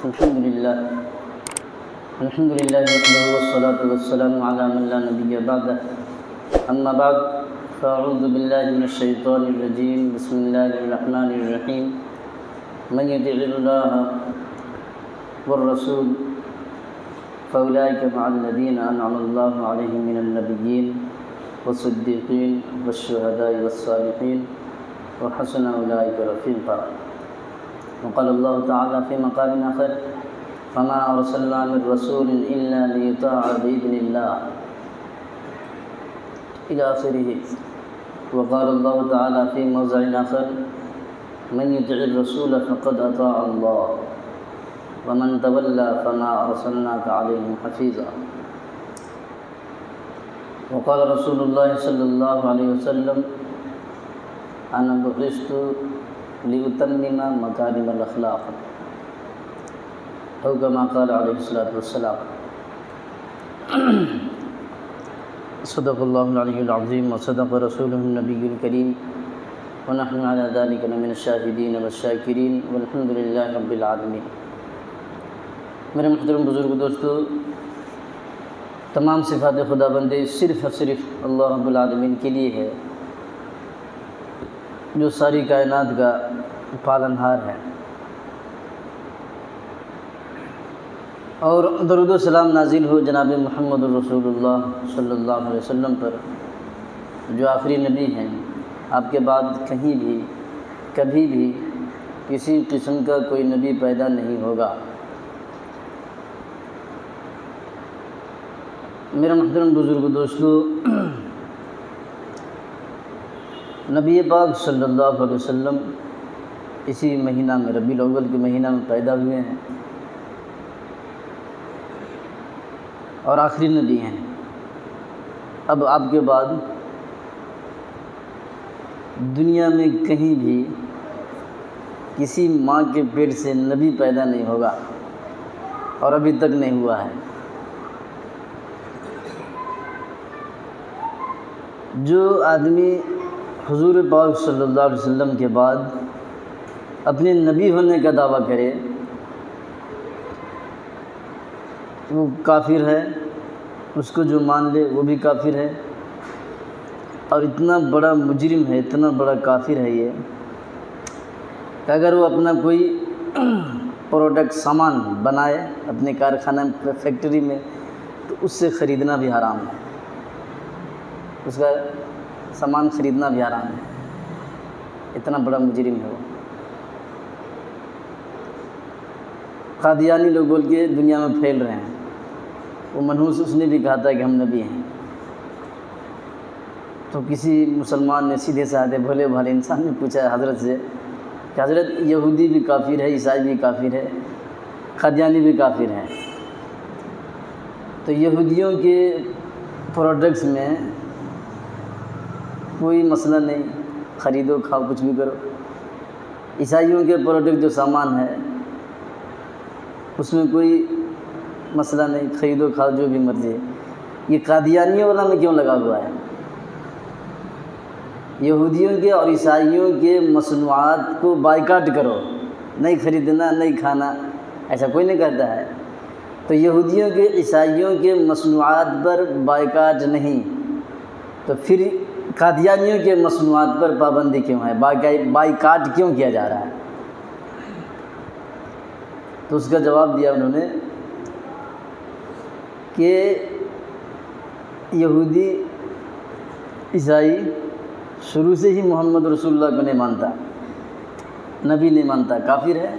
الحمد لله وحده والصلاة والسلام على من لا نبي بعده أما بعد فأعوذ بالله من الشيطان الرجيم بسم الله الرحمن الرحيم من يطع الله والرسول فأولئك مع الذين أنعم الله عليهم من النبيين والصديقين والشهداء والصالحين وحسن أولئك رفيقا. وقال الله تعالى في مقام آخر فما أرسلنا من رسول إلا ليطاع بإذن الله إلى آخره. وقال الله تعالى في موضع آخر من يطع الرسول فقد أطاع الله ومن تولى فما أرسلناك عليهم حفيظا. وقال رسول الله صلى الله عليه وسلم أنا بعثت لأتمم مكارم الأخلاق أو كما قال عليه الصلاة والسلام. صدق الله العلي العظيم وصدق رسوله النبي الكريم ونحن على ذلك من الشاهدين والشاكرين والحمد لله رب العالمين. میرے محترم بزرگ دوستو، تمام صفات خدا بندی صرف اور صرف اللہ رب العالمین کے لیے ہے، جو ساری کائنات کا پالنہار ہے. اور درود و سلام نازل ہو جناب محمد الرسول اللہ صلی اللہ علیہ وسلم پر، جو آخری نبی ہیں. آپ کے بعد کہیں بھی کبھی بھی کسی قسم کا کوئی نبی پیدا نہیں ہوگا. میرا محترم بزرگ دوستو، نبی پاک صلی اللہ علیہ وسلم اسی مہینہ میں ربیع الاول کے مہینہ میں پیدا ہوئے ہیں اور آخری نبی ہیں. اب آپ کے بعد دنیا میں کہیں بھی کسی ماں کے پیٹ سے نبی پیدا نہیں ہوگا اور ابھی تک نہیں ہوا ہے. جو آدمی حضور پاک صلی اللہ علیہ وسلم کے بعد اپنے نبی ہونے کا دعویٰ کرے وہ کافر ہے، اس کو جو مان لے وہ بھی کافر ہے. اور اتنا بڑا مجرم ہے، اتنا بڑا کافر ہے یہ کہ اگر وہ اپنا کوئی پروڈکٹ سامان بنائے اپنے کارخانہ فیکٹری میں تو اس سے خریدنا بھی حرام ہے، اس کا سامان خریدنا بھی حرام ہے. اتنا بڑا مجرم ہے وہ. قادیانی لوگ بول کے دنیا میں پھیل رہے ہیں. وہ منحوس اس نے بھی کہا تھا کہ ہم نبی ہیں. تو کسی مسلمان نے سیدھے سادھے بھولے بھالے انسان نے پوچھا حضرت سے کہ حضرت یہودی بھی کافر ہے، عیسائی بھی کافر ہے، قادیانی بھی کافر ہے، تو یہودیوں کے پروڈکٹس میں کوئی مسئلہ نہیں، خریدو کھاؤ کچھ بھی کرو. عیسائیوں کے پروڈکٹ جو سامان ہے اس میں کوئی مسئلہ نہیں، خریدو کھاؤ جو بھی مرضی ہے. یہ قادیانیوں والا میں کیوں لگا ہوا ہے؟ یہودیوں کے اور عیسائیوں کے مصنوعات کو بائیکاٹ کرو، نہیں خریدنا نہیں کھانا، ایسا کوئی نہیں کہتا ہے. تو یہودیوں کے عیسائیوں کے مصنوعات پر بائیکاٹ نہیں، تو پھر قادیانیوں کے مصنوعات پر پابندی کیوں ہے؟ بائیکاٹ کیوں کیا جا رہا ہے؟ تو اس کا جواب دیا انہوں نے کہ یہودی عیسائی شروع سے ہی محمد رسول اللہ کو نہیں مانتا، نبی نہیں مانتا، کافر ہے.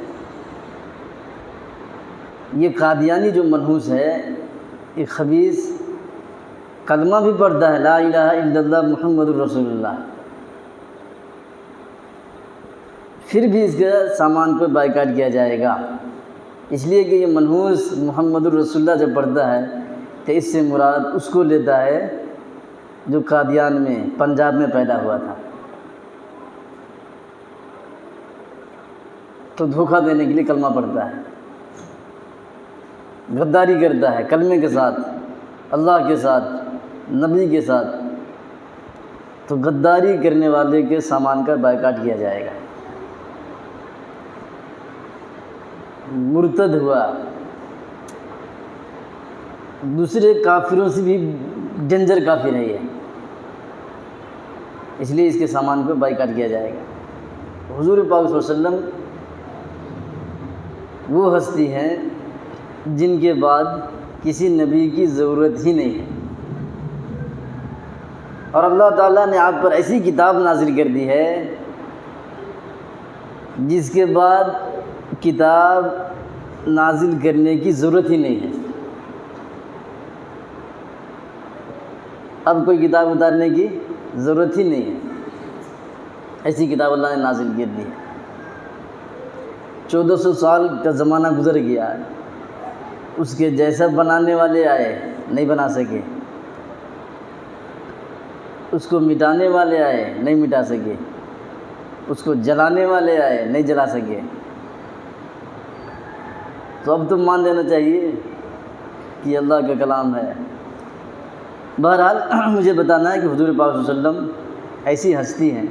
یہ قادیانی جو منحوس ہے، یہ خبیث کلمہ بھی پڑھتا ہے لا الہ الا اللہ محمد الرسول اللہ، پھر بھی اس کے سامان کو بائیکاٹ کیا جائے گا. اس لیے کہ یہ منحوس محمد الرسول اللہ جب پڑھتا ہے تو اس سے مراد اس کو لیتا ہے جو قادیان میں پنجاب میں پیدا ہوا تھا. تو دھوکہ دینے کے لیے کلمہ پڑھتا ہے، غداری کرتا ہے کلمے کے ساتھ، اللہ کے ساتھ، نبی کے ساتھ. تو غداری کرنے والے کے سامان کا بائیکاٹ کیا جائے گا. مرتد ہوا، دوسرے کافروں سے بھی ڈینجر کافر ہے یہ، اس لیے اس کے سامان پہ بائیکاٹ کیا جائے گا۔ حضور پاک صلی اللہ علیہ وسلم وہ ہستی ہیں جن کے بعد کسی نبی کی ضرورت ہی نہیں ہے، اور اللہ تعالیٰ نے آپ پر ایسی کتاب نازل کر دی ہے جس کے بعد کتاب نازل کرنے کی ضرورت ہی نہیں ہے۔ اب کوئی کتاب اتارنے کی ضرورت ہی نہیں ہے، ایسی کتاب اللہ نے نازل کر دی ہے۔ 1400 سال کا زمانہ گزر گیا، اس کے جیسا بنانے والے آئے نہیں بنا سکے، اس کو مٹانے والے آئے نہیں مٹا سکے، اس کو جلانے والے آئے نہیں جلا سکے۔ تو اب تو مان لینا چاہیے کہ اللہ کا کلام ہے۔ بہرحال مجھے بتانا ہے کہ حضور پاک صلی اللہ علیہ وسلم ایسی ہستی ہیں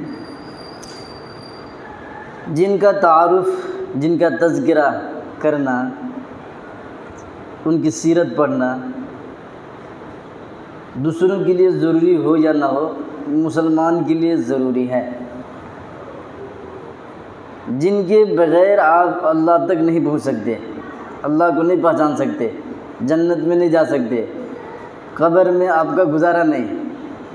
جن کا تعارف، جن کا تذکرہ کرنا، ان کی سیرت پڑھنا دوسروں کے لیے ضروری ہو یا نہ ہو، مسلمان کے لیے ضروری ہے، جن کے بغیر آپ اللہ تک نہیں پہنچ سکتے، اللہ کو نہیں پہچان سکتے، جنت میں نہیں جا سکتے، قبر میں آپ کا گزارا نہیں،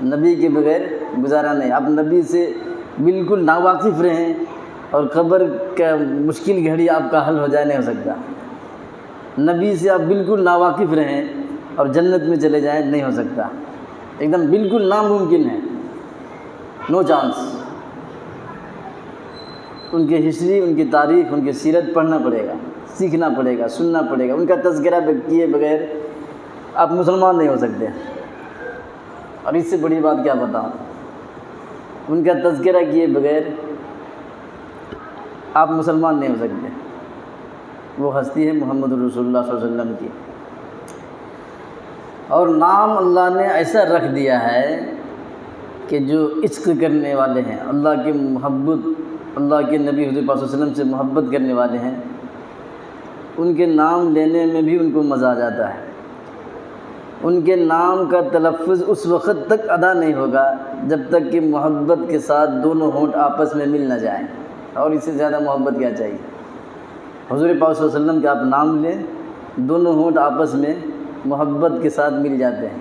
نبی کے بغیر گزارا نہیں۔ آپ نبی سے بالکل ناواقف رہیں اور قبر کا مشکل گھڑی آپ کا حل ہو جائے، نہیں ہو سکتا۔ نبی سے آپ بالکل ناواقف رہیں اور جنت میں چلے جائیں، نہیں ہو سکتا، ایک دم بالکل ناممکن ہے، نو چانس۔ ان کی ہسٹری، ان کی تاریخ، ان کی سیرت پڑھنا پڑے گا، سیکھنا پڑے گا، سننا پڑے گا، ان کا تذکرہ کیے بغیر آپ مسلمان نہیں ہو سکتے۔ اور اس سے بڑی بات کیا بتاؤں، ان کا تذکرہ کیے بغیر آپ مسلمان نہیں ہو سکتے۔ وہ ہستی ہے محمد رسول اللہ صلی اللہ علیہ وسلم کی، اور نام اللہ نے ایسا رکھ دیا ہے کہ جو عشق کرنے والے ہیں، اللہ کی محبت، اللہ کے نبی حضور پاک صلی اللہ علیہ وسلم سے محبت کرنے والے ہیں، ان کے نام لینے میں بھی ان کو مزہ آ جاتا ہے۔ ان کے نام کا تلفظ اس وقت تک ادا نہیں ہوگا جب تک کہ محبت کے ساتھ دونوں ہونٹ آپس میں مل نہ جائیں، اور اس سے زیادہ محبت کیا چاہیے۔ حضور پاک صلی اللہ علیہ وسلم کے آپ نام لیں، دونوں ہونٹ آپس میں محبت کے ساتھ مل جاتے ہیں،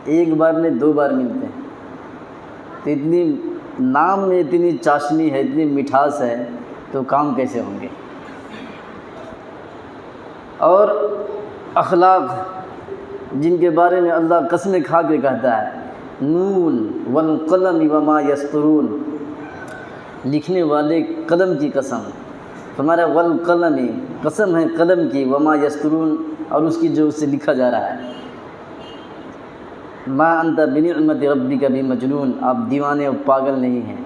ایک بار نہیں 2 بار ملتے ہیں۔ تو اتنی نام میں اتنی چاشنی ہے، اتنی مٹھاس ہے، تو کام کیسے ہوں گے؟ اور اخلاق جن کے بارے میں اللہ قسمیں کھا کے کہتا ہے، نون والقلم وما یسطرون، لکھنے والے قلم کی قسم، تمہارا والقلم، قسم ہے قلم کی، وما یسطرون، اور اس کی جو اس سے لکھا جا رہا ہے۔ ما انت بنعمت ربک بمجنون، آپ دیوانے اور پاگل نہیں ہیں۔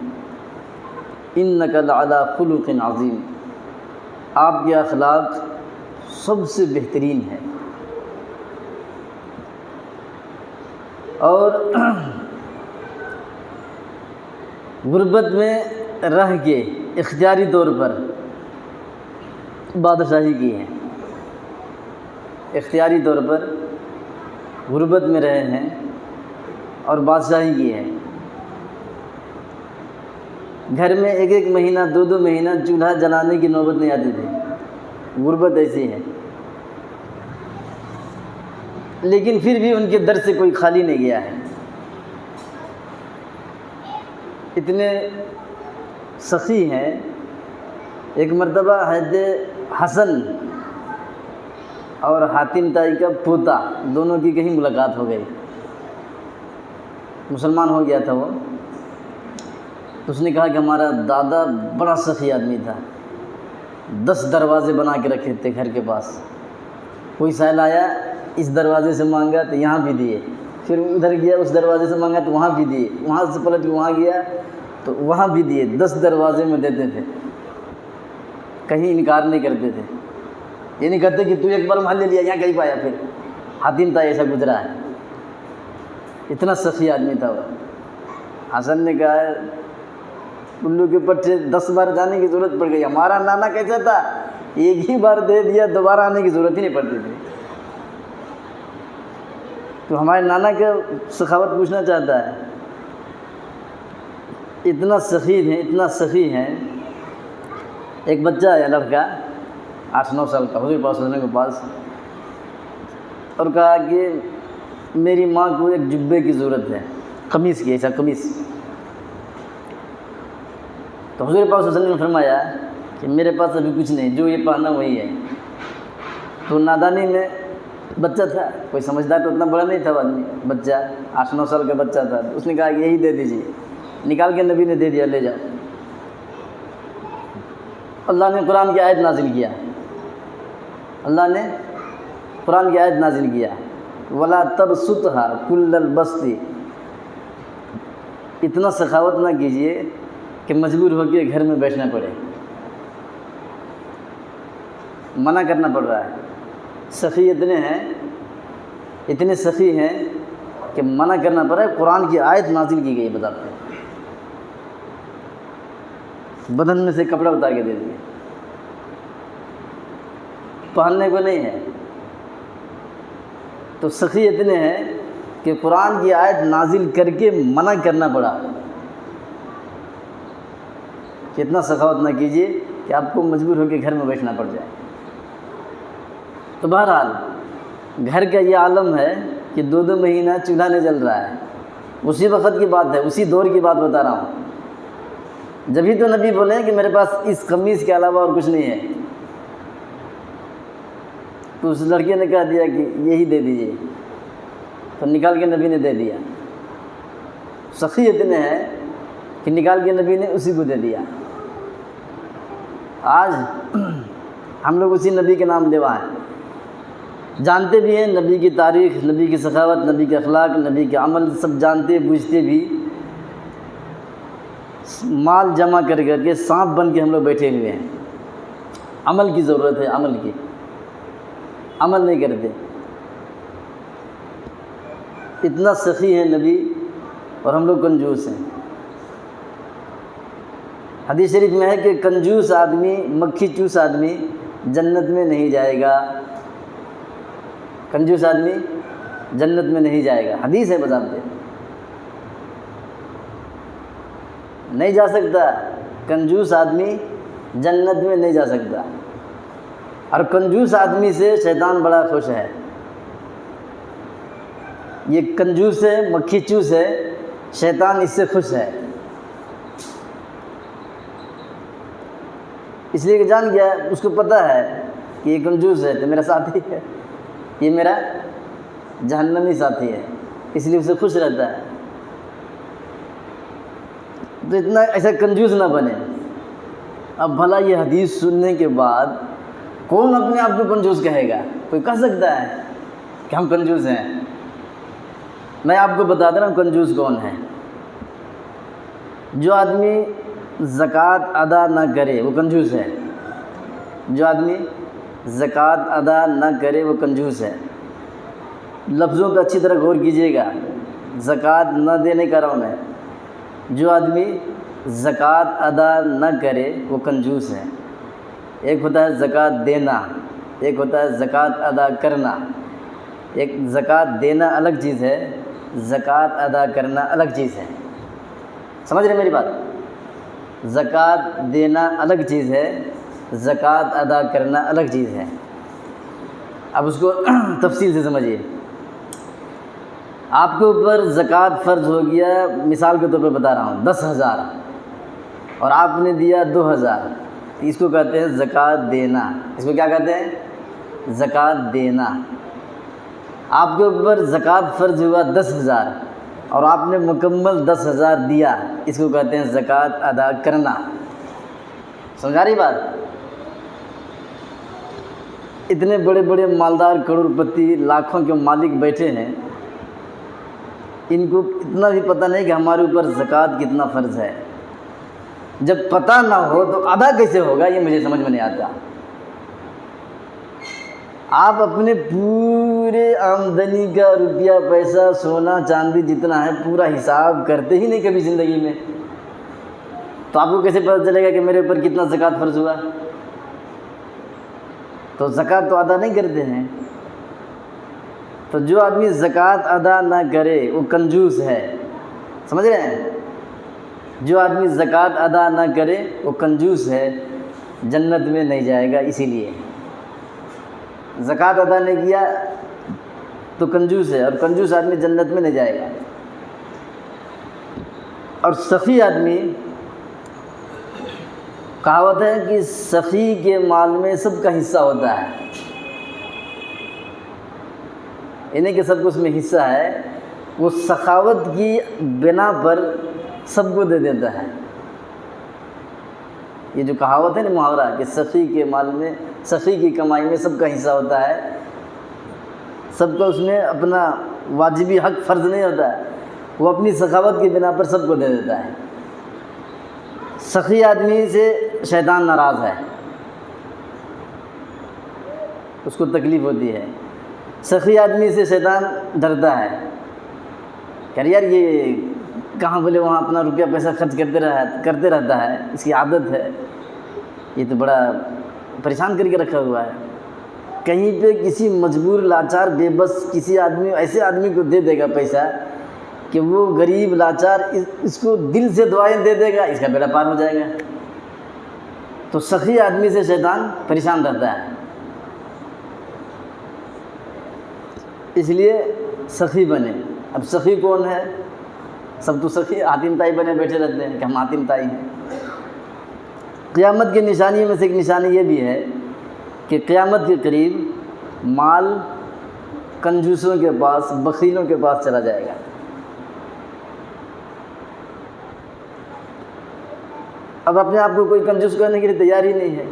انک لعلی خلق عظیم، آپ کے اخلاق سب سے بہترین ہے۔ اور غربت میں رہ کے اختیاری طور پر بادشاہی کی ہے، اختیاری طور پر غربت میں رہے ہیں اور بادشاہی کی ہے۔ گھر میں 1 مہینہ 2 مہینہ چولہا جلانے کی نوبت نہیں آتی تھی، غربت ایسی ہے، لیکن پھر بھی ان کے در سے کوئی خالی نہیں گیا ہے۔ اتنے سخی ہیں، ایک مرتبہ حضرت حسن اور حاتم تائی کا پوتا دونوں کی کہیں ملاقات ہو گئی، مسلمان ہو گیا تھا وہ، تو اس نے کہا کہ ہمارا دادا بڑا سخی آدمی تھا، 10 دروازے بنا کے رکھے تھے گھر کے پاس، کوئی سائل آیا اس دروازے سے مانگا تو یہاں بھی دیے، پھر ادھر گیا اس دروازے سے مانگا تو وہاں بھی دیے، وہاں سے پلٹ کے وہاں گیا تو وہاں بھی دیے، 10 دروازے میں دیتے تھے، کہیں انکار نہیں کرتے تھے، یہ نہیں کہتے کہ تو ایک بار وہاں لے لیا یہاں کہیں پایا۔ پھر حاتم تھا ایسا گزرا ہے، اتنا سخی آدمی تھا وہ۔ حسن نے کہا الو کے پٹھے 10 بار جانے کی ضرورت پڑ گئی، ہمارا نانا کیسا تھا ایک ہی بار دے دیا، دوبارہ آنے کی ضرورت ہی نہیں پڑتی تھی۔ تو ہمارے نانا کا سخاوت پوچھنا چاہتا ہے، اتنا سخی ہیں، اتنا سخی ہیں۔ ایک بچہ ہے، لڑکا 8-9 سال کا، حضور پاک صلی اللہ علیہ وسلم کے پاس، اور کہا کہ میری ماں کو ایک جبے کی ضرورت ہے، قمیص کی، ایسا قمیص۔ تو حضور پاک صلی اللہ علیہ وسلم نے فرمایا کہ میرے پاس ابھی کچھ نہیں، جو یہ پہنا وہی ہے۔ تو نادانی میں بچہ تھا، کوئی سمجھدار تو اتنا بڑا نہیں تھا آدمی، بچہ 8-9 سال کا بچہ تھا، تو اس نے کہا کہ یہی دے دیجیے، نکال کے نبی نے دے دیا، لے جاؤ۔ اللہ نے قرآن کی آیت نازل کیا، اللہ نے قرآن کی آیت نازل کیا، وَلَا تَبْسُطْهَا كُلَّ الْبَسْطِ، اتنا سخاوت نہ کیجیے کہ مجبور ہو کے گھر میں بیٹھنا پڑے، منع کرنا پڑ رہا ہے۔ سخی اتنے ہیں، اتنے سخی ہیں کہ منع کرنا پڑا ہے، قرآن کی آیت نازل کی گئی، بتاتے ہیں بدن میں سے کپڑا اتار کے دے دیے، پہننے کو نہیں ہے۔ تو سخی اتنے ہیں کہ قرآن کی آیت نازل کر کے منع کرنا پڑا کہ اتنا سخاوت نہ کیجیے کہ آپ کو مجبور ہو کے گھر میں بیٹھنا پڑ جائے۔ تو بہرحال گھر کا یہ عالم ہے کہ 2 مہینہ چولہا نہیں جل رہا ہے، اسی وقت کی بات ہے، اسی دور کی بات بتا رہا ہوں۔ جبھی تو نبی بولے کہ میرے پاس اس قمیص کے علاوہ اور کچھ نہیں ہے، تو اس لڑکے نے کہہ دیا کہ یہی دے دیجیے، تو نکال کے نبی نے دے دیا۔ سخی اتنے ہیں کہ نکال کے نبی نے اسی کو دے دیا۔ آج ہم لوگ اسی نبی کے نام لیوا ہیں، جانتے بھی ہیں نبی کی تاریخ، نبی کی سخاوت، نبی کے اخلاق، نبی کے عمل، سب جانتے بوجھتے بھی مال جمع کر کے سانپ بن کے ہم لوگ بیٹھے ہوئے ہیں۔ عمل کی ضرورت ہے، عمل کی، عمل نہیں کرتے۔ اتنا سخی ہے نبی اور ہم لوگ کنجوس ہیں۔ حدیث شریف میں ہے کہ کنجوس آدمی، مکھی چوس آدمی جنت میں نہیں جائے گا، کنجوس آدمی جنت میں نہیں جائے گا، حدیث ہے، بتاتے نہیں جا سکتا، کنجوس آدمی جنت میں نہیں جا سکتا۔ اور کنجوس آدمی سے شیطان بڑا خوش ہے، یہ کنجوس ہے، مکھی چوس ہے، شیطان اس سے خوش ہے، اس لیے کہ جان گیا، اس کو پتہ ہے کہ یہ کنجوس ہے تو میرا ساتھی ہے، یہ میرا جہنمی ساتھی ہے، اس لیے اسے خوش رہتا ہے۔ تو اتنا ایسا کنجوس نہ بنے۔ اب بھلا یہ حدیث سننے کے بعد کون اپنے آپ کو کنجوس کہے گا؟ کوئی کہہ سکتا ہے کہ ہم کنجوس ہیں؟ میں آپ کو بتا دے رہا ہوں کنجوس کون ہے۔ جو آدمی زکوٰۃ ادا نہ کرے وہ کنجوس ہے، جو آدمی زکوٰۃ ادا نہ کرے وہ کنجوس ہے۔ لفظوں پہ اچھی طرح غور کیجیے گا، زکوٰۃ نہ دینے کا رہا ہوں میں۔ جو آدمی زکوٰۃ ادا نہ کرے وہ کنجوس ہے۔ ایک ہوتا ہے زکوٰۃ دینا، ایک ہوتا ہے زکوٰۃ ادا کرنا۔ ایک زکوٰۃ دینا الگ چیز ہے، زکوٰۃ ادا کرنا الگ چیز ہے۔ سمجھ رہے میری بات؟ زکوٰۃ دینا الگ چیز ہے، زکوٰۃ ادا کرنا الگ چیز ہے۔ اب اس کو تفصیل سے سمجھیے۔ آپ کے اوپر زکوٰۃ فرض ہو گیا، مثال کے طور پہ بتا رہا ہوں، 10,000 اور آپ نے دیا 2,000، اس کو کہتے ہیں زکوٰۃ دینا۔ اس کو کیا کہتے ہیں؟ زکوٰۃ دینا۔ آپ کے اوپر زکوٰۃ فرض ہوا 10,000 اور آپ نے مکمل 10,000 دیا، اس کو کہتے ہیں زکوٰۃ ادا کرنا۔ سمجھا رہی بات؟ اتنے بڑے بڑے مالدار، کروڑ پتی، لاکھوں کے مالک بیٹھے ہیں، ان کو اتنا بھی پتہ نہیں کہ ہمارے اوپر زکوٰۃ کتنا فرض ہے۔ جب پتہ نہ ہو تو ادا کیسے ہوگا، یہ مجھے سمجھ میں نہیں آتا۔ آپ اپنے پورے آمدنی کا روپیہ پیسہ، سونا چاندی جتنا ہے پورا حساب کرتے ہی نہیں کبھی زندگی میں، تو آپ کو کیسے پتہ چلے گا کہ میرے اوپر کتنا زکوٰۃ فرض ہوا؟ تو زکوٰۃ تو ادا نہیں کرتے ہیں. تو جو آدمی زکوٰۃ ادا نہ کرے وہ کنجوس ہے. سمجھ رہے ہیں؟ جو آدمی زکوٰۃ ادا نہ کرے وہ کنجوس ہے، جنت میں نہیں جائے گا. اسی لیے زکوٰۃ ادا نہیں کیا تو کنجوس ہے، اور کنجوس آدمی جنت میں نہیں جائے گا. اور سخی آدمی، کہاوت ہے کہ سخی کے مال میں سب کا حصہ ہوتا ہے، انہیں کہ سب کو اس میں حصہ ہے. وہ سخاوت کی بنا پر سب کو دے دیتا ہے. یہ جو کہاوت ہے نا، محاورہ، کہ سخی کے مال میں، سخی کی کمائی میں سب کا حصہ ہوتا ہے، سب کا اس میں اپنا واجبی حق فرض نہیں ہوتا ہے، وہ اپنی سخاوت کی بنا پر سب کو دے دیتا ہے. سخی آدمی سے شیطان ناراض ہے، اس کو تکلیف ہوتی ہے. سخی آدمی سے شیطان ڈرتا ہے کہ یار یہ کہاں بولے وہاں اپنا روپیہ پیسہ خرچ کرتے رہتا ہے، اس کی عادت ہے، یہ تو بڑا پریشان کر کے رکھا ہوا ہے. کہیں پہ کسی مجبور، لاچار، بے بس کسی آدمی، ایسے آدمی کو دے دے گا پیسہ کہ وہ غریب لاچار اس کو دل سے دعائیں دے دے گا، اس کا بیڑا پار ہو جائے گا. تو سخی آدمی سے شیطان پریشان رہتا ہے. اس لیے سخی بنے. اب سخی کون ہے؟ سب تو سخی حاتم طائی بنے بیٹھے رہتے ہیں کہ ہم حاتم طائی ہیں. قیامت کی نشانیوں میں سے ایک نشانی یہ بھی ہے کہ قیامت کے قریب مال کنجوسوں کے پاس، بخیلوں کے پاس چلا جائے گا. اب اپنے آپ کو کوئی کنجوس کرنے کے لیے تیار ہی نہیں ہے،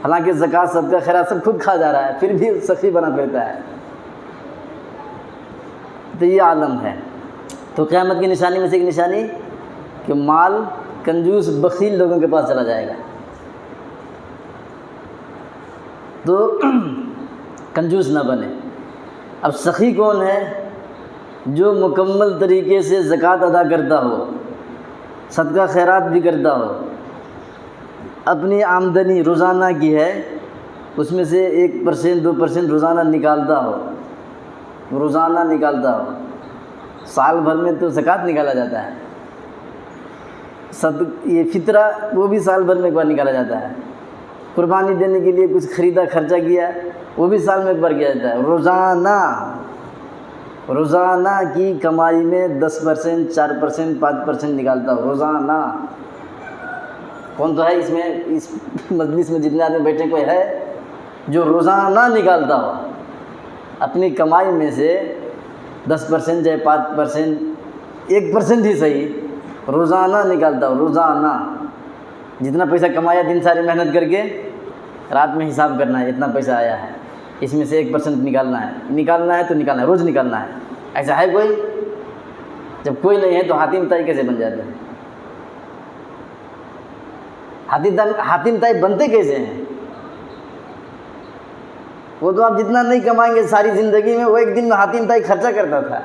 حالانکہ زکوٰۃ، صدقہ، خیرات سب خود کھا جا رہا ہے، پھر بھی سخی بنا پھرتا ہے. تو یہ عالم ہے. تو قیامت کی نشانی میں سے ایک نشانی کہ مال کنجوس بخیل لوگوں کے پاس چلا جائے گا. تو کنجوس نہ بنے. اب سخی کون ہے؟ جو مکمل طریقے سے زکوٰۃ ادا کرتا ہو، صدقہ خیرات بھی کرتا ہو، اپنی آمدنی روزانہ کی ہے اس میں سے 1% 2% روزانہ نکالتا ہو، روزانہ نکالتا ہو. سال بھر میں تو زکوٰۃ نکالا جاتا ہے، یہ فطرہ وہ بھی سال بھر میں ایک بار نکالا جاتا ہے. قربانی دینے کے لیے کچھ خریدا، خرچہ کیا، وہ بھی سال میں ایک بار کیا جاتا ہے. روزانہ کی کمائی میں 10%، 4%، 5% نکالتا ہو روزانہ. کون تو ہے اس میں، اس مجلس میں جتنے آدمی بیٹھے، کوئی ہے جو روزانہ نکالتا ہو اپنی کمائی میں سے 10% یا 5%، 1% ہی صحیح، روزانہ نکالتا ہو. روزانہ جتنا پیسہ کمایا دن ساری محنت کر کے، رات میں حساب کرنا ہے اتنا پیسہ آیا ہے، اس میں سے 1% نکالنا ہے. نکالنا ہے تو نکالنا ہے، روز نکالنا ہے. ایسا ہے کوئی؟ جب کوئی نہیں ہے تو حاتم طائی کیسے بن جاتے ہیں؟ حاتم طائی بنتے کیسے ہیں؟ وہ تو آپ جتنا نہیں کمائیں گے ساری زندگی میں، وہ ایک دن میں حاتم طائی خرچہ کرتا تھا.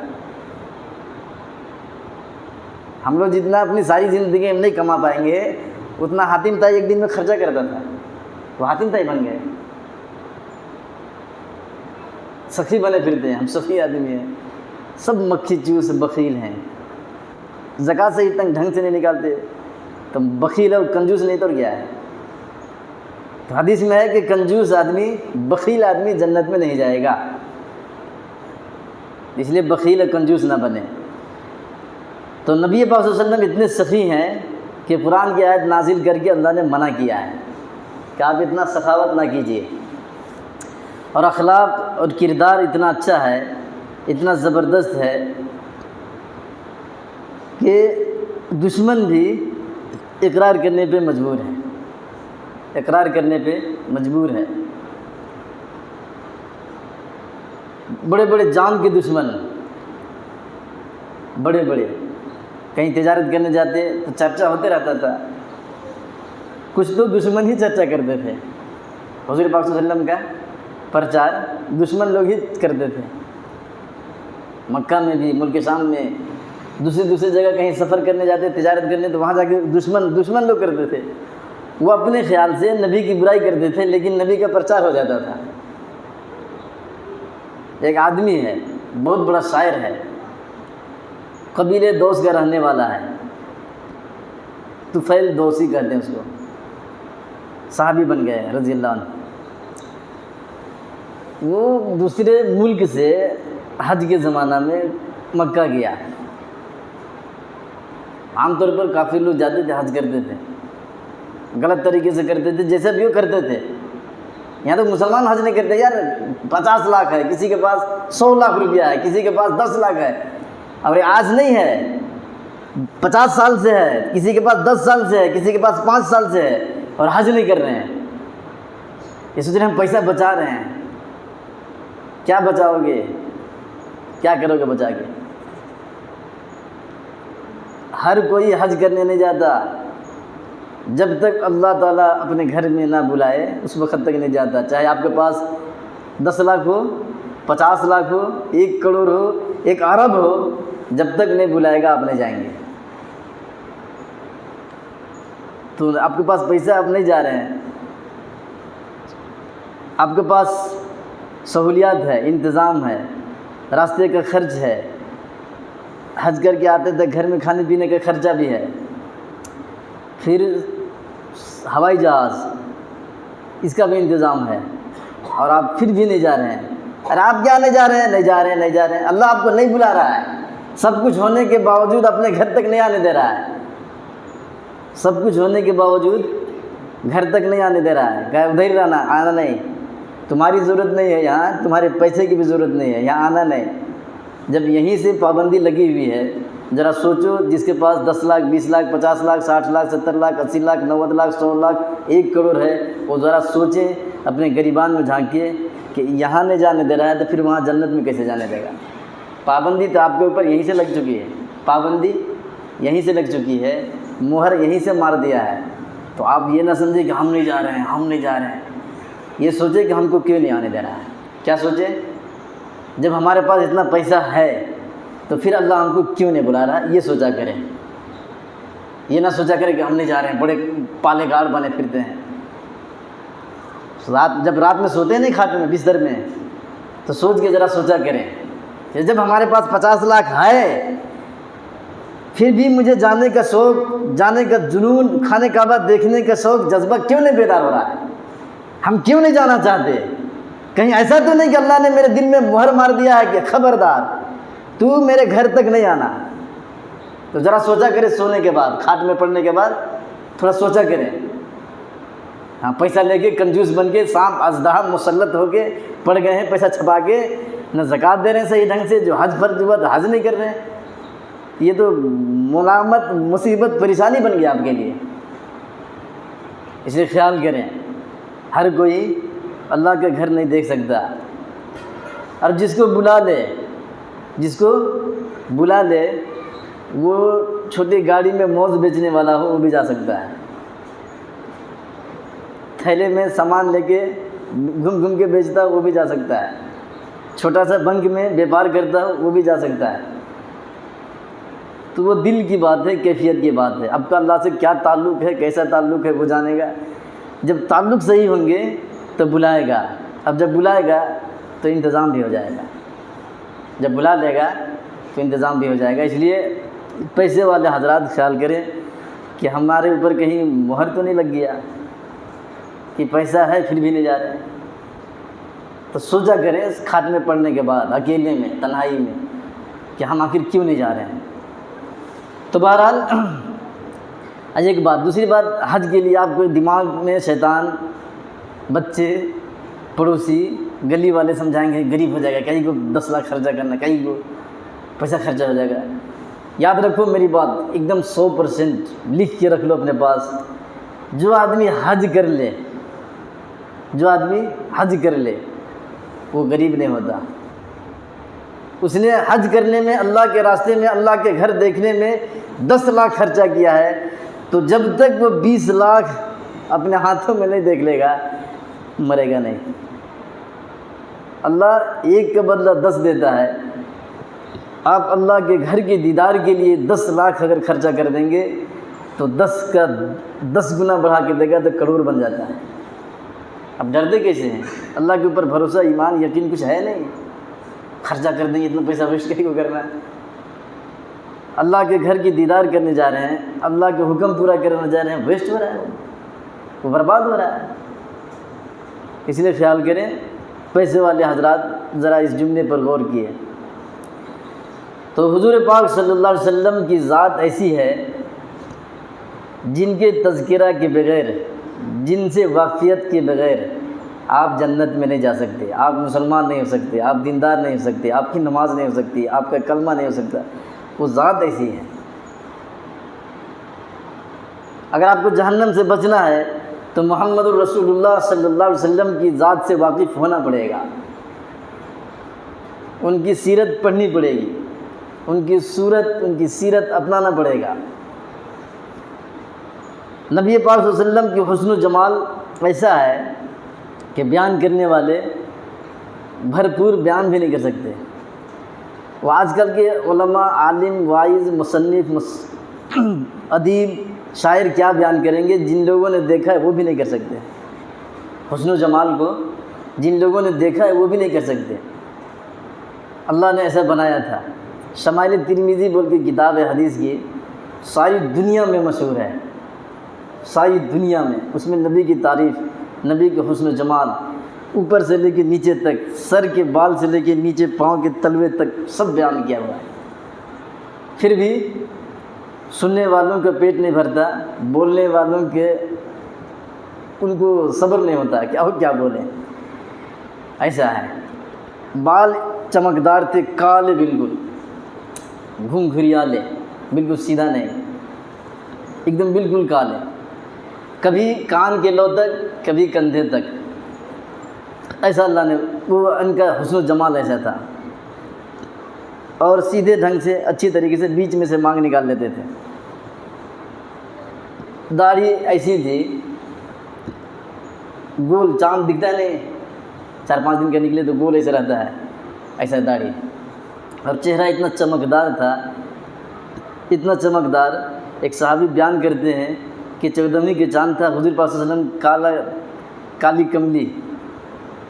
ہم لوگ جتنا اپنی ساری زندگی میں نہیں کما پائیں گے اتنا حاتم طائی ایک دن میں خرچہ کرتا تھا. وہ حاتم طائی بن گئے. سخی بنے پھرتے ہیں. ہم سخی آدمی ہیں. سب مکھی چوس بخیل ہیں. زکوٰۃ سے اتنا ڈھنگ سے نہیں نکالتے تو بخیل اور کنجوس نہیں تو کیا ہے؟ تو حدیث میں ہے کہ کنجوس آدمی، بخیل آدمی جنت میں نہیں جائے گا. اس لیے بخیل اور کنجوس نہ بنے. تو نبی پاک صلی اللہ علیہ وسلم اتنے سخی ہیں کہ قرآن کی آیت نازل کر کے اللہ نے منع کیا ہے کہ آپ اتنا سخاوت نہ کیجیے. اور اخلاق اور کردار اتنا اچھا ہے، اتنا زبردست ہے کہ دشمن بھی اقرار کرنے پہ مجبور ہے. اقرار کرنے پہ مجبور ہے. بڑے بڑے جان کے دشمن، بڑے بڑے کہیں تجارت کرنے جاتے تو چرچا ہوتے رہتا تھا. کچھ تو دشمن ہی چرچا کرتے تھے. حضور پاک صلی اللہ علیہ وسلم کا پرچار دشمن لوگ ہی کرتے تھے. مکہ میں بھی، ملک شام میں، دوسری جگہ کہیں سفر کرنے جاتے، تجارت کرنے، تو وہاں جا کے دشمن لوگ کرتے تھے. وہ اپنے خیال سے نبی کی برائی کرتے تھے لیکن نبی کا پرچار ہو جاتا تھا۔ ایک آدمی ہے، بہت بڑا شاعر ہے، قبیلے دوس کا رہنے والا ہے، طفیل دوسی کہتے ہیں اس کو، صحابی بن گئے رضی اللہ عنہ۔ وہ دوسرے ملک سے حج کے زمانہ میں مکہ گیا۔ عام طور پر کافی لوگ جاتے تھے، حج کرتے تھے، غلط طریقے سے کرتے تھے، جیسے بھی وہ کرتے تھے۔ یہاں تو مسلمان حج نہیں کرتے، یار 50 لاکھ ہے، کسی کے پاس 100 لاکھ روپیہ ہے، کسی کے پاس 10 لاکھ ہے، اور آج نہیں ہے، 50 سال سے ہے، کسی کے پاس 10 سال سے ہے، کسی کے پاس 5 سال سے ہے، اور حج نہیں کر رہے ہیں۔ یہ سوچ رہے ہیں ہم پیسہ بچا رہے ہیں۔ کیا بچاؤ گے؟ کیا کرو گے بچا کے؟ ہر کوئی حج کرنے نہیں جاتا، جب تک اللہ تعالیٰ اپنے گھر میں نہ بلائے اس وقت تک نہیں جاتا، چاہے آپ کے پاس 10 لاکھ ہو، 50 لاکھ ہو، 1 کروڑ ہو، 1 ارب ہو، جب تک نہیں بلائے گا آپ نہیں جائیں گے۔ تو آپ کے پاس پیسہ، آپ نہیں جا رہے ہیں، آپ کے پاس سہولیات ہے، انتظام ہے، راستے کا خرچ ہے، حج کر کے آتے تک گھر میں کھانے پینے کا خرچہ بھی ہے، پھر ہوائی جہاز اس کا بھی انتظام ہے، اور آپ پھر بھی نہیں جا رہے ہیں۔ ارے آپ کیا نہیں جا رہے ہیں؟ نہیں جا رہے ہیں، نہیں جا رہے ہیں۔ اللہ آپ کو نہیں بلا رہا ہے، سب کچھ ہونے کے باوجود اپنے گھر تک نہیں آنے دے رہا ہے، سب کچھ ہونے کے باوجود گھر تک نہیں آنے دے رہا ہے، کہ ادھر ہی رہنا، آنا نہیں، تمہاری ضرورت نہیں ہے یہاں، تمہارے پیسے کی بھی ضرورت نہیں ہے، یہاں آنا نہیں۔ جب یہیں سے پابندی لگی ہوئی ہے، ذرا سوچو، جس کے پاس 10 لاکھ 20 لاکھ 50 لاکھ 60 لاکھ 70 لاکھ 80 لاکھ 90 لاکھ 100 لاکھ 1 کروڑ ہے، وہ ذرا سوچیں، اپنے غریبان میں جھانکیے کہ یہاں نہیں جانے دے رہا ہے تو پھر وہاں جنت میں کیسے جانے دے گا؟ پابندی تو آپ کے اوپر یہیں سے لگ چکی ہے، پابندی یہیں سے لگ چکی ہے، مہر یہیں سے مار دیا ہے، تو آپ یہ نہ سمجھیں کہ ہم نہیں جا رہے ہیں، ہم نہیں جا رہے ہیں، یہ سوچیں کہ ہم کو کیوں نہیں آنے دے رہا ہے۔ کیا سوچیں؟ جب ہمارے پاس اتنا پیسہ ہے تو پھر اللہ ہم کو کیوں نہیں بلا رہا، یہ سوچا کریں، یہ نہ سوچا کریں کہ ہم نہیں جا رہے ہیں، بڑے پالے گاڑ بنے پھرتے ہیں۔ جب رات میں سوتے نہیں کھاتے میں بستر میں، تو سوچ کے ذرا سوچا کریں کہ جب ہمارے پاس 50 لاکھ ہے پھر بھی مجھے جانے کا شوق، جانے کا جنون، خانہ کعبہ دیکھنے کا شوق، جذبہ کیوں نہیں بیدار ہو رہا ہے؟ ہم کیوں نہیں جانا چاہتے؟ کہیں ایسا تو نہیں کہ اللہ نے میرے دل میں مہر مار دیا ہے کہ خبردار تو میرے گھر تک نہیں آنا؟ تو ذرا سوچا کرے، سونے کے بعد، کھاٹ میں پڑنے کے بعد تھوڑا سوچا کریں۔ ہاں، پیسہ لے کے کنجوس بن کے سانپ اژدہا مسلط ہو کے پڑ گئے ہیں، پیسہ چھپا کے، نہ زکوٰۃ دے رہے ہیں صحیح ڈھنگ سے، جو حج فرض ہوا تو حج نہیں کر رہے ہیں، یہ تو ملامت، مصیبت، پریشانی بن گیا آپ کے لیے۔ اس لیے خیال کریں، ہر کوئی اللہ کا گھر نہیں دیکھ سکتا، اور جس کو بلا لے، جس کو بلا لے، وہ چھوٹی گاڑی میں موز بیچنے والا ہو وہ بھی جا سکتا ہے، تھیلے میں سامان لے کے گھوم گھوم کے بیچتا ہو وہ بھی جا سکتا ہے، چھوٹا سا بنک میں بیپار کرتا ہو وہ بھی جا سکتا ہے۔ تو وہ دل کی بات ہے، کیفیت کی بات ہے، اب کا اللہ سے کیا تعلق ہے، کیسا تعلق ہے وہ جانے گا۔ جب تعلق صحیح ہوں گے تو بلائے گا، اب جب بلائے گا تو انتظام بھی ہو جائے گا، جب بلا لے گا تو انتظام بھی ہو جائے گا۔ اس لیے پیسے والے حضرات خیال کریں کہ ہمارے اوپر کہیں مہر تو نہیں لگ گیا کہ پیسہ ہے پھر بھی نہیں جا رہے، تو سوچا کریں کھاٹ میں پڑنے کے بعد، اکیلے میں، تنہائی میں، کہ ہم آخر کیوں نہیں جا رہے ہیں۔ تو بہرحال ایک بات، دوسری بات، حج کے لیے آپ کو دماغ میں شیطان، بچے، پڑوسی، گلی والے سمجھائیں گے غریب ہو جائے گا، کہیں کو 10 لاکھ خرچہ کرنا، کہیں کو پیسہ خرچہ ہو جائے گا۔ یاد رکھو میری بات، ایک دم 100% لکھ کے رکھ لو اپنے پاس، جو آدمی حج کر لے، جو آدمی حج کر لے وہ غریب نہیں ہوتا۔ اس نے حج کرنے میں، اللہ کے راستے میں، اللہ کے گھر دیکھنے میں 10 لاکھ خرچہ کیا ہے، تو جب تک وہ 20 لاکھ اپنے ہاتھوں میں نہیں دیکھ لے گا مرے گا نہیں۔ اللہ ایک کا بدلہ 10 دیتا ہے، آپ اللہ کے گھر کے دیدار کے لیے 10 لاکھ اگر خرچہ کر دیں گے تو 10 کا 10 گنا بڑھا کے دے گا تو کروڑ بن جاتا ہے۔ اب ڈرتے کیسے ہیں؟ اللہ کے اوپر بھروسہ، ایمان، یقین کچھ ہے نہیں، خرچہ کر دیں گے، اتنا پیسہ ویسٹ کہیں کو کرنا ہے۔ اللہ کے گھر کی دیدار کرنے جا رہے ہیں، اللہ کے حکم پورا کرنے جا رہے ہیں، ویسٹ ہو رہا ہے، وہ برباد ہو رہا ہے۔ اس لیے خیال کریں، پیسے والے حضرات ذرا اس جملے پر غور کیے۔ تو حضور پاک صلی اللہ علیہ وسلم کی ذات ایسی ہے جن کے تذکرہ کے بغیر، جن سے واقفیت کے بغیر آپ جنت میں نہیں جا سکتے، آپ مسلمان نہیں ہو سکتے، آپ دیندار نہیں ہو سکتے، آپ کی نماز نہیں ہو سکتی، آپ کا کلمہ نہیں ہو سکتا۔ وہ ذات ایسی ہے۔ اگر آپ کو جہنم سے بچنا ہے تو محمد الرسول اللہ صلی اللہ علیہ وسلم کی ذات سے واقف ہونا پڑے گا، ان کی سیرت پڑھنی پڑے گی، ان کی صورت، ان کی سیرت اپنانا پڑے گا۔ نبی پاک صلی اللہ علیہ وسلم کی حسن و جمال ایسا ہے کہ بیان کرنے والے بھرپور بیان بھی نہیں کر سکتے۔ وہ آج کل کے علماء، عالم، واعظ، مصنف، ادیب، شاعر کیا بیان کریں گے؟ جن لوگوں نے دیکھا ہے وہ بھی نہیں کر سکتے۔ حسن و جمال کو جن لوگوں نے دیکھا ہے وہ بھی نہیں کر سکتے۔ اللہ نے ایسا بنایا تھا۔ شمائل ترمذی بول کے کتاب ہے حدیث کی، ساری دنیا میں مشہور ہے، ساری دنیا میں۔ اس میں نبی کی تعریف، نبی کے حسن و جمال، اوپر سے لے کے نیچے تک، سر کے بال سے لے کے نیچے پاؤں کے تلوے تک سب بیان کیا ہوا ہے۔ پھر بھی سننے والوں کا پیٹ نہیں بھرتا، بولنے والوں کے ان کو صبر نہیں ہوتا کہ اور کیا بولیں۔ ایسا ہے، بال چمکدار تھے، کالے، بالکل گھنگھریالے، بالکل سیدھا نہیں، ایک دم بالکل کالے، کبھی کان کے لو تک، کبھی کندھے تک۔ ایسا اللہ نے، وہ ان کا حسن و جمال ایسا تھا۔ اور سیدھے ڈھنگ سے، اچھی طریقے سے بیچ میں سے مانگ نکال لیتے تھے۔ داڑھی ایسی تھی، گول، چاند دکھتا ہے نہیں، 4-5 دن کا نکلے تو گول ایسا رہتا ہے، ایسا داڑھی۔ اور چہرہ اتنا چمکدار تھا، اتنا چمکدار، ایک صحابی بیان کرتے ہیں کہ 14ویں کے چاند تھا، حضور پاک صلی اللہ علیہ وسلم کالی کملی،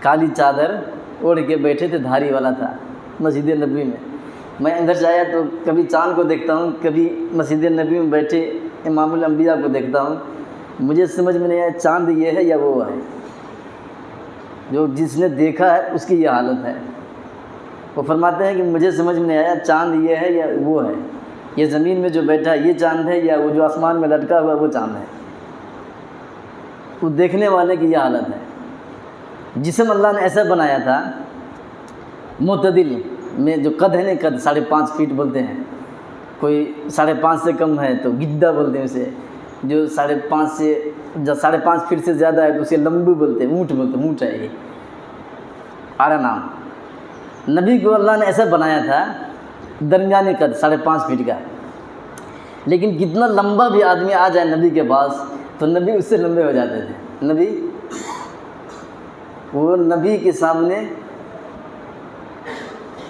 کالی چادر اوڑھ کے بیٹھے تھے، دھاری والا تھا مسجد نبوی میں۔ میں اندر سے آیا تو کبھی چاند کو دیکھتا ہوں، کبھی مسجد نبوی میں بیٹھے امام الانبیاء کو دیکھتا ہوں، مجھے سمجھ میں نہیں آیا چاند یہ ہے یا وہ ہے۔ جو جس نے دیکھا ہے اس کی یہ حالت ہے۔ وہ فرماتے ہیں کہ مجھے سمجھ میں نہیں آیا چاند یہ ہے یا وہ ہے، یہ زمین میں جو بیٹھا ہے یہ چاند ہے یا وہ جو آسمان میں لٹکا ہوا وہ چاند ہے۔ وہ دیکھنے والے کی یہ حالت ہے۔ جسم اللہ نے ایسا بنایا تھا، معتدل میں، جو قد ہے نا، قد 5.5 فیٹ بولتے ہیں، کوئی 5.5 سے کم ہے تو گدھا بولتے ہیں اسے، جو 5.5 فٹ سے زیادہ ہے تو اسے لمبو بولتے ہیں، اونٹ بولتے ہیں، اونٹ ہے یہ آرا نام۔ نبی کو اللہ نے ایسا بنایا تھا، درمیانی قد 5.5 فٹ کا، لیکن کتنا لمبا بھی آدمی آ جائے نبی کے پاس تو نبی اس سے لمبے ہو جاتے تھے۔ نبی، وہ نبی کے سامنے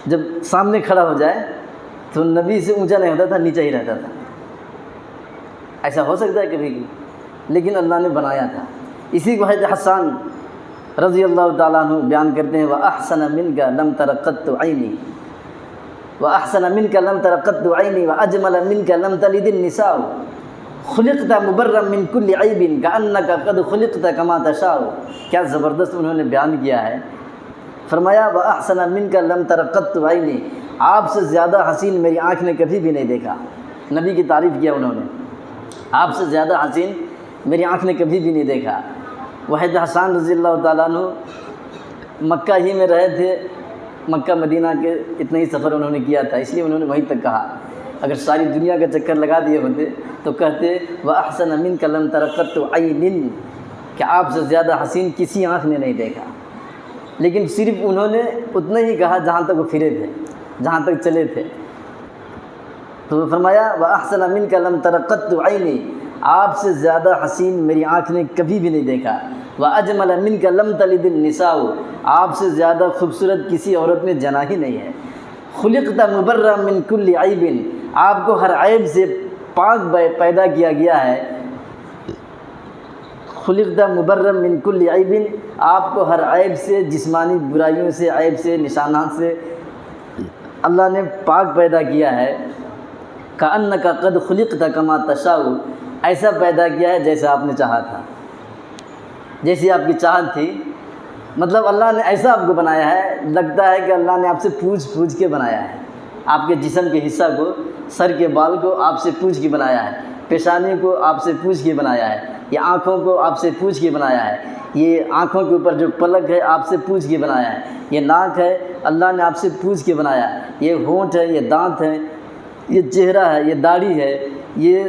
جب سامنے کھڑا ہو جائے تو نبی سے اونچا نہیں ہوتا تھا، نیچا ہی رہتا تھا۔ ایسا ہو سکتا ہے کبھی، لیکن اللہ نے بنایا تھا۔ اسی کو حضرت حسان رضی اللہ تعالیٰ عنہ بیان کرتے ہیں، وَأَحْسَنَ مِنْكَ لَمْ تَرَ قَطُّ عَيْنِي وَأَحْسَنَ مِنْكَ لَمْ تَرَ قَطُّ عَيْنِي وَأَجْمَلَ مِنْكَ لَمْ تَلِدِ النِّسَاءُ خُلِقْتَ مُبَرًّا مِنْ كُلِّ عَيْبٍ كَأَنَّكَ قَدْ خُلِقْتَ كَمَا تَشَاءُ۔ کیا زبردست انہوں نے بیان کیا ہے۔ فرمایا وَأَحْسَنَ مِنْكَ لَمْ تَرَ قَطُّ عَيْنِي، آپ سے زیادہ حسین میری آنکھ نے کبھی بھی نہیں دیکھا۔ نبی کی تعریف کیا انہوں نے، آپ سے زیادہ حسین میری آنکھ نے کبھی بھی نہیں دیکھا۔ وحید حسان رضی اللہ تعالیٰ عنہ مکہ ہی میں رہے تھے، مکہ مدینہ کے اتنا ہی سفر انہوں نے کیا تھا، اس لیے انہوں نے وہیں تک کہا۔ اگر ساری دنیا کا چکر لگا دیے ہوتے تو کہتے وَأَحْسَنَ مِنْكَ لَمْ تَرَ قَطُّ عَيْنٍ، کہ آپ سے زیادہ حسین کسی آنکھ نے نہیں دیکھا۔ لیکن صرف انہوں نے اتنا ہی کہا جہاں تک وہ پھرے تھے، جہاں تک چلے تھے۔ تو فرمایا وَأَحْسَنَ مِنْكَ لَمْ تَرَ قَطُّ عَيْنِي، آپ سے زیادہ حسین میری آنکھ نے کبھی بھی نہیں دیکھا۔ وَأَجْمَلَ مِنْكَ لَمْ تَلِدِ النِّسَاءُ، آپ سے زیادہ خوبصورت کسی عورت نے جنا ہی نہیں ہے۔ خُلِقْتَ مُبَرًّا مِنْ كُلِّ عَيْبٍ، آپ کو ہر عیب سے پاک پیدا کیا گیا ہے. خلقت مبرم من کل عیب، آپ کو ہر عیب سے، جسمانی برائیوں سے، عیب سے، نشانات سے اللہ نے پاک پیدا کیا ہے. کأنک قد خلقت کما تشاء، ایسا پیدا کیا ہے جیسا آپ نے چاہا تھا، جیسی آپ کی چاہت تھی. مطلب اللہ نے ایسا آپ کو بنایا ہے، لگتا ہے کہ اللہ نے آپ سے پوچھ کے بنایا ہے. آپ کے جسم کے حصہ کو، سر کے بال کو آپ سے پوچھ کے بنایا ہے، پیشانی کو آپ سے پوچھ کے بنایا ہے، یہ آنکھوں کو آپ سے پوچھ کے بنایا ہے، یہ آنکھوں کے اوپر جو پلک ہے آپ سے پوچھ کے بنایا ہے، یہ ناک ہے اللہ نے آپ سے پوچھ کے بنایا ہے، یہ ہونٹ ہے، یہ دانت ہے، یہ چہرہ ہے، یہ داڑھی ہے، یہ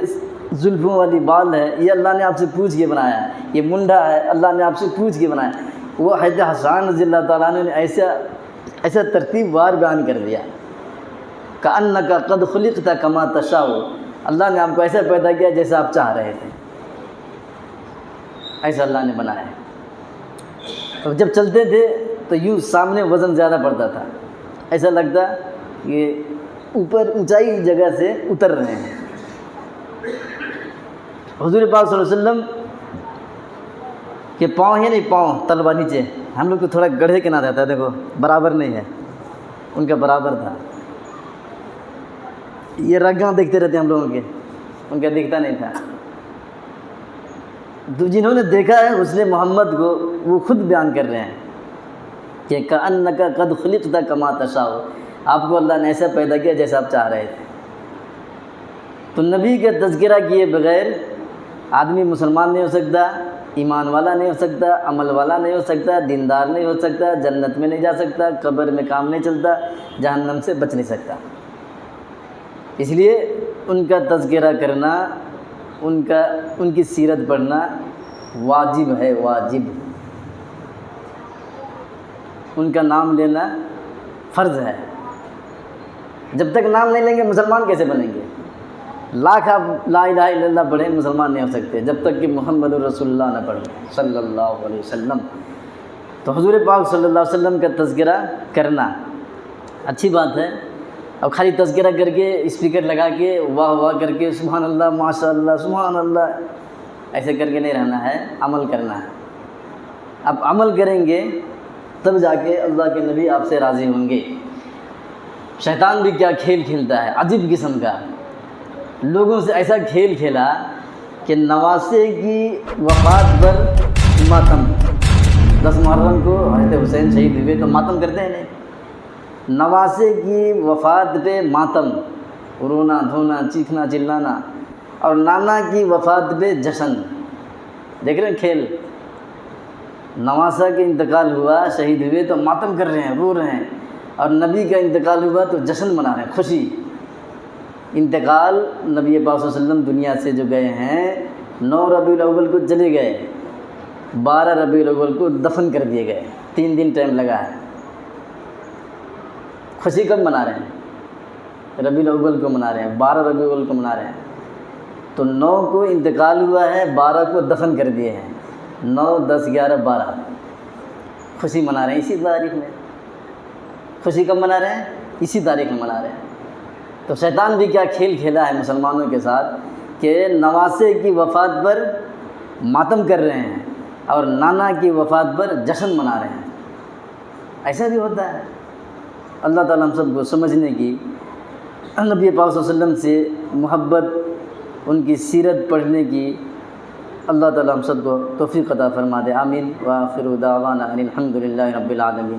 زلفوں والی بال ہے، یہ اللہ نے آپ سے پوچھ کے بنایا ہے، یہ منڈا ہے اللہ نے آپ سے پوچھ کے بنایا ہے. وہ حضرت حسان رضی اللہ تعالیٰ عنہ نے ایسا ترتیب وار بیان کر دیا. کأنک قد خلقت کما تشاء، اللہ نے آپ کو ایسا پیدا کیا جیسا آپ چاہ رہے تھے، ایسا اللہ نے بنایا ہے. تو جب چلتے تھے تو یوں سامنے وزن زیادہ پڑتا تھا، ایسا لگتا کہ اوپر اونچائی جگہ سے اتر رہے ہیں. حضور پاک صلی اللہ علیہ وسلم کہ پاؤں ہے نہیں، پاؤں تلوا نیچے، ہم لوگ کو تھوڑا گڑھے کے نہ رہتا ہے، دیکھو برابر نہیں ہے، ان کا برابر تھا. یہ رگاں دیکھتے رہتے ہم لوگوں کے، ان کا دکھتا نہیں تھا. تو جنہوں نے دیکھا ہے حسن محمد کو وہ خود بیان کر رہے ہیں کہ کأنک قد خلقت کما تشاء، آپ کو اللہ نے ایسا پیدا کیا جیسا آپ چاہ رہے تھے. تو نبی کا تذکرہ کیے بغیر آدمی مسلمان نہیں ہو سکتا، ایمان والا نہیں ہو سکتا، عمل والا نہیں ہو سکتا، دیندار نہیں ہو سکتا، جنت میں نہیں جا سکتا، قبر میں کام نہیں چلتا، جہنم سے بچ نہیں سکتا. اس لیے ان کا تذکرہ کرنا، ان کی سیرت پڑھنا واجب ہے، واجب. ان کا نام لینا فرض ہے. جب تک نام نہیں لیں گے مسلمان کیسے بنیں گے؟ لاکھ آپ لا الہ الا اللہ پڑھیں مسلمان نہیں ہو سکتے جب تک کہ محمد رسول اللہ نہ پڑھیں صلی اللہ علیہ وسلم. تو حضور پاک صلی اللہ علیہ وسلم کا تذکرہ کرنا اچھی بات ہے. اب خالی تذکرہ کر کے اسپیکر لگا کے واہ واہ کر کے سبحان اللہ ماشاء اللہ سبحان اللہ ایسے کر کے نہیں رہنا ہے، عمل کرنا ہے. اب عمل کریں گے تب جا کے اللہ کے نبی آپ سے راضی ہوں گے. شیطان بھی کیا کھیل کھیلتا ہے عجیب قسم کا. لوگوں سے ایسا کھیل کھیلا کہ نواسے کی وفات پر ماتم، 10 محرم کو حضرت حسین شہید ہوئے تو ماتم کرتے ہیں نہیں، نواسے کی وفات پہ ماتم، رونا دھونا چیخنا چلانا، اور نانا کی وفات پہ جشن. دیکھ رہے ہیں کھیل. نواسہ کے انتقال ہوا، شہید ہوئے تو ماتم کر رہے ہیں، رو رہے ہیں، اور نبی کا انتقال ہوا تو جشن منا رہے ہیں، خوشی. انتقال نبی پاک صلی اللہ علیہ وسلم دنیا سے جو گئے ہیں 9 ربیع الاول کو چلے گئے، 12 ربیع الاول کو دفن کر دیے گئے، 3 دن ٹائم لگا ہے. خوشی کب منا رہے ہیں؟ ربیع الاول کو منا رہے ہیں، 12 ربیع الاول کو منا رہے ہیں. تو 9 کو انتقال ہوا ہے، 12 کو دفن کر دیے ہیں، 9 10 11 12 خوشی منا رہے ہیں اسی تاریخ میں. خوشی کب منا رہے ہیں؟ اسی تاریخ میں منا رہے ہیں. تو شیطان بھی کیا کھیل کھیلا ہے مسلمانوں کے ساتھ کہ نواسے کی وفات پر ماتم کر رہے ہیں اور نانا کی وفات پر جشن منا رہے ہیں. ایسا بھی ہوتا ہے. اللہ تعالیٰ ہم سب کو سمجھنے کی، نبی پاک صلی اللہ علیہ وسلم سے محبت، ان کی سیرت پڑھنے کی اللہ تعالیٰ ہم سب کو توفیق عطا فرما دے. آمین. وآخر دعوانا ان الحمد للہ رب العالمین.